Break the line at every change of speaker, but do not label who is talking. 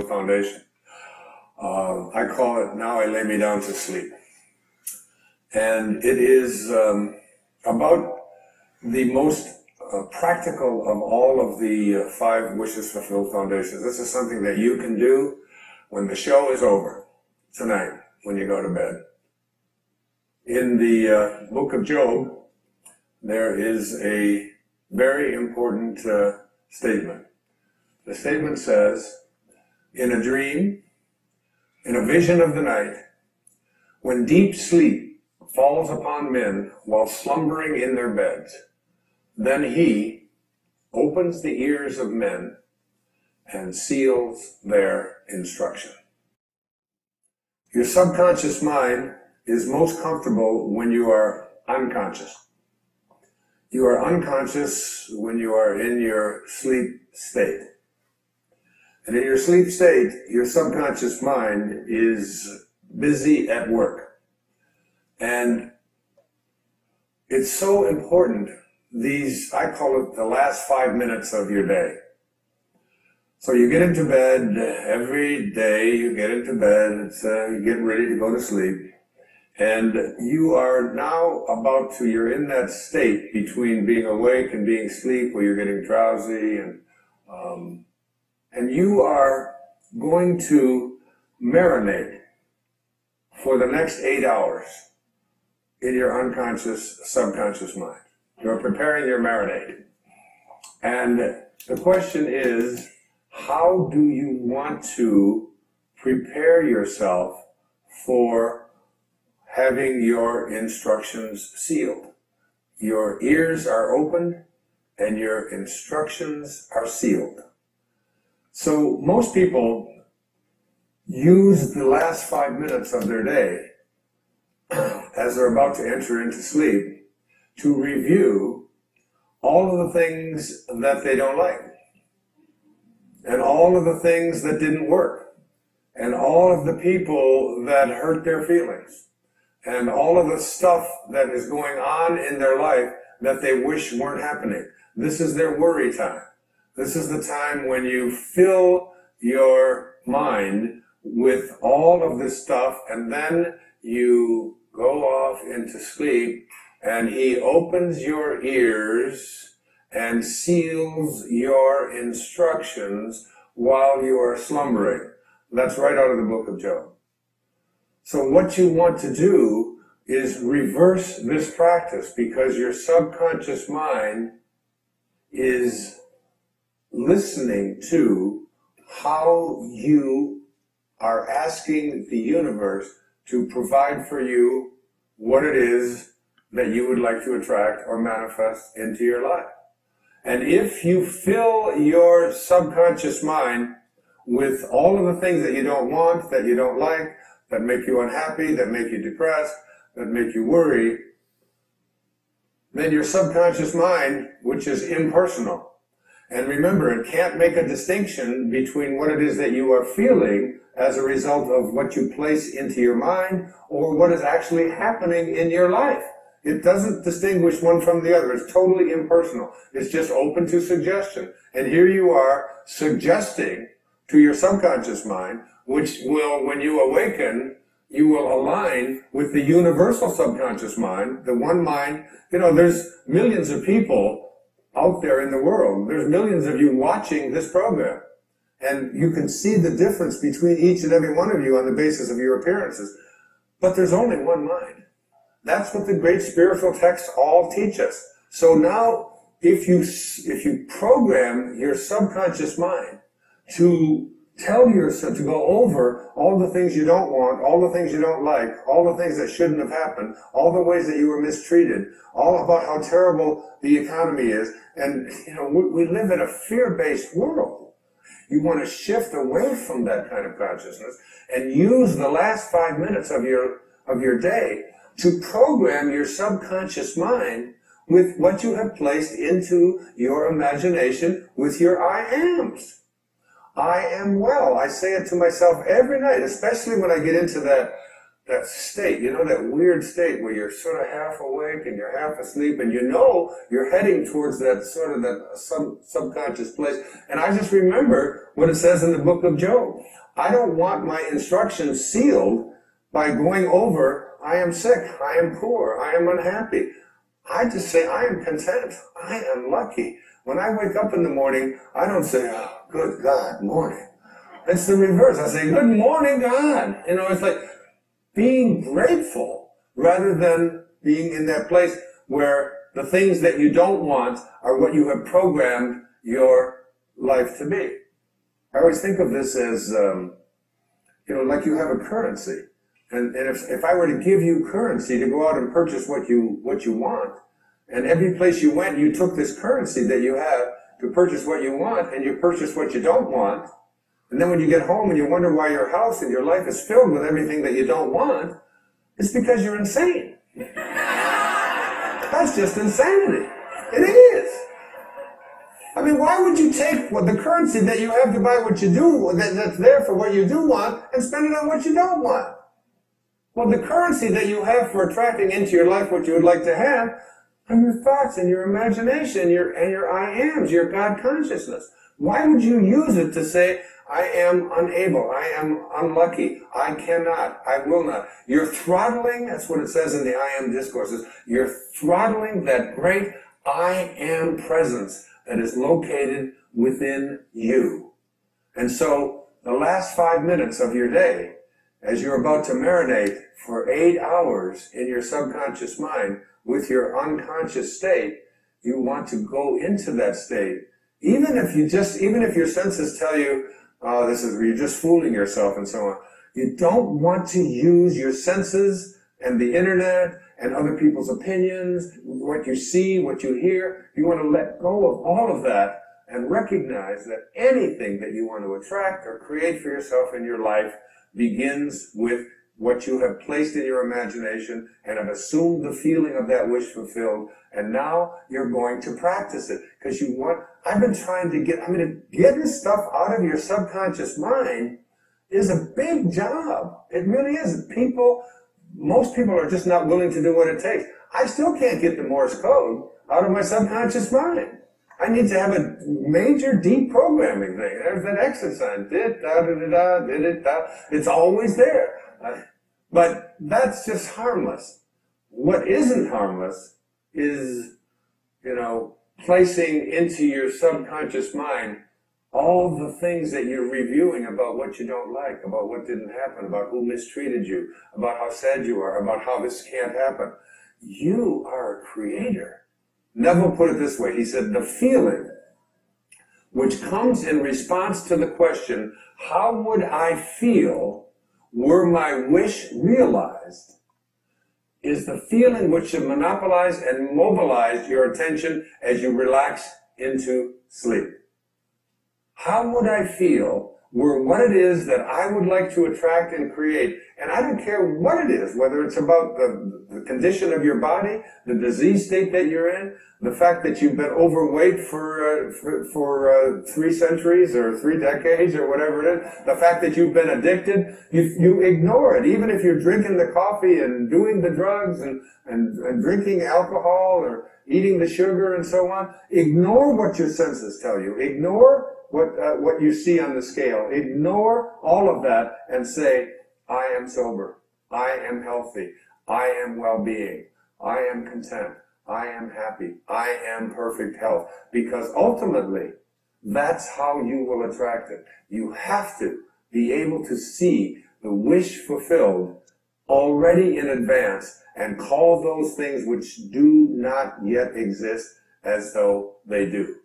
Foundation. I call it Now I Lay Me Down to Sleep. And it is about the most practical of all of the 5 Wishes Fulfilled Foundations. This is something that you can do when the show is over, tonight, when you go to bed. In the book of Job, there is a very important statement. The statement says, in a dream, in a vision of the night, when deep sleep falls upon men while slumbering in their beds, then he opens the ears of men and seals their instruction. Your subconscious mind is most comfortable when you are unconscious. You are unconscious when you are in your sleep state. And in your sleep state, your subconscious mind is busy at work. And it's so important, I call it the last 5 minutes of your day. So you get into bed every day, you get into bed, you get ready to go to sleep. And you are now you're in that state between being awake and being asleep, where you're getting drowsy, and you are going to marinate for the next 8 hours in your unconscious, subconscious mind. You're preparing your marinade. And the question is, how do you want to prepare yourself for having your instructions sealed? Your ears are opened and your instructions are sealed. So most people use the last 5 minutes of their day as they're about to enter into sleep to review all of the things that they don't like, and all of the things that didn't work, and all of the people that hurt their feelings, and all of the stuff that is going on in their life that they wish weren't happening. This is their worry time. This is the time when you fill your mind with all of this stuff, and then you go off into sleep, and he opens your ears and seals your instructions while you are slumbering. That's right out of the book of Job. So what you want to do is reverse this practice, because your subconscious mind is listening to how you are asking the universe to provide for you what it is that you would like to attract or manifest into your life. And if you fill your subconscious mind with all of the things that you don't want, that you don't like, that make you unhappy, that make you depressed, that make you worry, then your subconscious mind, which is impersonal, and remember, it can't make a distinction between what it is that you are feeling as a result of what you place into your mind or what is actually happening in your life. It doesn't distinguish one from the other. It's totally impersonal. It's just open to suggestion. And here you are suggesting to your subconscious mind, which will, when you awaken, you will align with the universal subconscious mind, the one mind. There's millions of people out there in the world. There's millions of you watching this program. And you can see the difference between each and every one of you on the basis of your appearances. But there's only one mind. That's what the great spiritual texts all teach us. So now, if you program your subconscious mind to tell yourself, to go over all the things you don't want, all the things you don't like, all the things that shouldn't have happened, all the ways that you were mistreated, all about how terrible the economy is. And, we live in a fear-based world. You want to shift away from that kind of consciousness and use the last 5 minutes of your day to program your subconscious mind with what you have placed into your imagination with your I ams. I am well. I say it to myself every night, especially when I get into that state, you know, that weird state where you're sort of half awake and you're half asleep and you know you're heading towards that sort of that subconscious place. And I just remember what it says in the book of Job. I don't want my instructions sealed by going over, I am sick, I am poor, I am unhappy. I just say, I am content, I am lucky. When I wake up in the morning, I don't say, oh, good God, morning. It's the reverse. I say, good morning, God. You know, it's like being grateful rather than being in that place where the things that you don't want are what you have programmed your life to be. I always think of this as, you know, like you have a currency. And if I were to give you currency to go out and purchase what you want, and every place you went, you took this currency that you have to purchase what you want, and you purchase what you don't want. And then when you get home and you wonder why your house and your life is filled with everything that you don't want, it's because you're insane. That's just insanity. It is. I mean, why would you take the currency that you have to buy what you do, that's there for what you do want, and spend it on what you don't want? Well, the currency that you have for attracting into your life what you would like to have are your thoughts and your imagination and your I ams, your God consciousness. Why would you use it to say, I am unable, I am unlucky, I cannot, I will not? You're throttling, that's what it says in the I am discourses, you're throttling that great I am presence that is located within you. And so the last 5 minutes of your day, as you're about to marinate for 8 hours in your subconscious mind with your unconscious state, you want to go into that state. Even if your senses tell you, oh, you're just fooling yourself and so on. You don't want to use your senses and the internet and other people's opinions, what you see, what you hear. You want to let go of all of that and recognize that anything that you want to attract or create for yourself in your life begins with what you have placed in your imagination and have assumed the feeling of that wish fulfilled, and now you're going to practice it because I've been trying to getting stuff out of your subconscious mind is a big job. It really is. Most people are just not willing to do what it takes. I still can't get the Morse code out of my subconscious mind. I need to have a major deprogramming thing. There's that exercise. It's always there. But that's just harmless. What isn't harmless is, placing into your subconscious mind all the things that you're reviewing about what you don't like, about what didn't happen, about who mistreated you, about how sad you are, about how this can't happen. You are a creator. Neville put it this way. He said, the feeling which comes in response to the question, how would I feel were my wish realized, is the feeling which should monopolize and mobilize your attention as you relax into sleep. How would I feel were what it is that I would like to attract and create? And I don't care what it is, whether it's about the condition of your body, the disease state that you're in, the fact that you've been overweight for 3 centuries or 3 decades or whatever it is, the fact that you've been addicted, you ignore it. Even if you're drinking the coffee and doing the drugs and drinking alcohol or eating the sugar and so on, ignore what your senses tell you. Ignore what you see on the scale. Ignore all of that and say, I am sober. I am healthy. I am well-being. I am content. I am happy. I am perfect health. Because ultimately, that's how you will attract it. You have to be able to see the wish fulfilled already in advance and call those things which do not yet exist as though they do.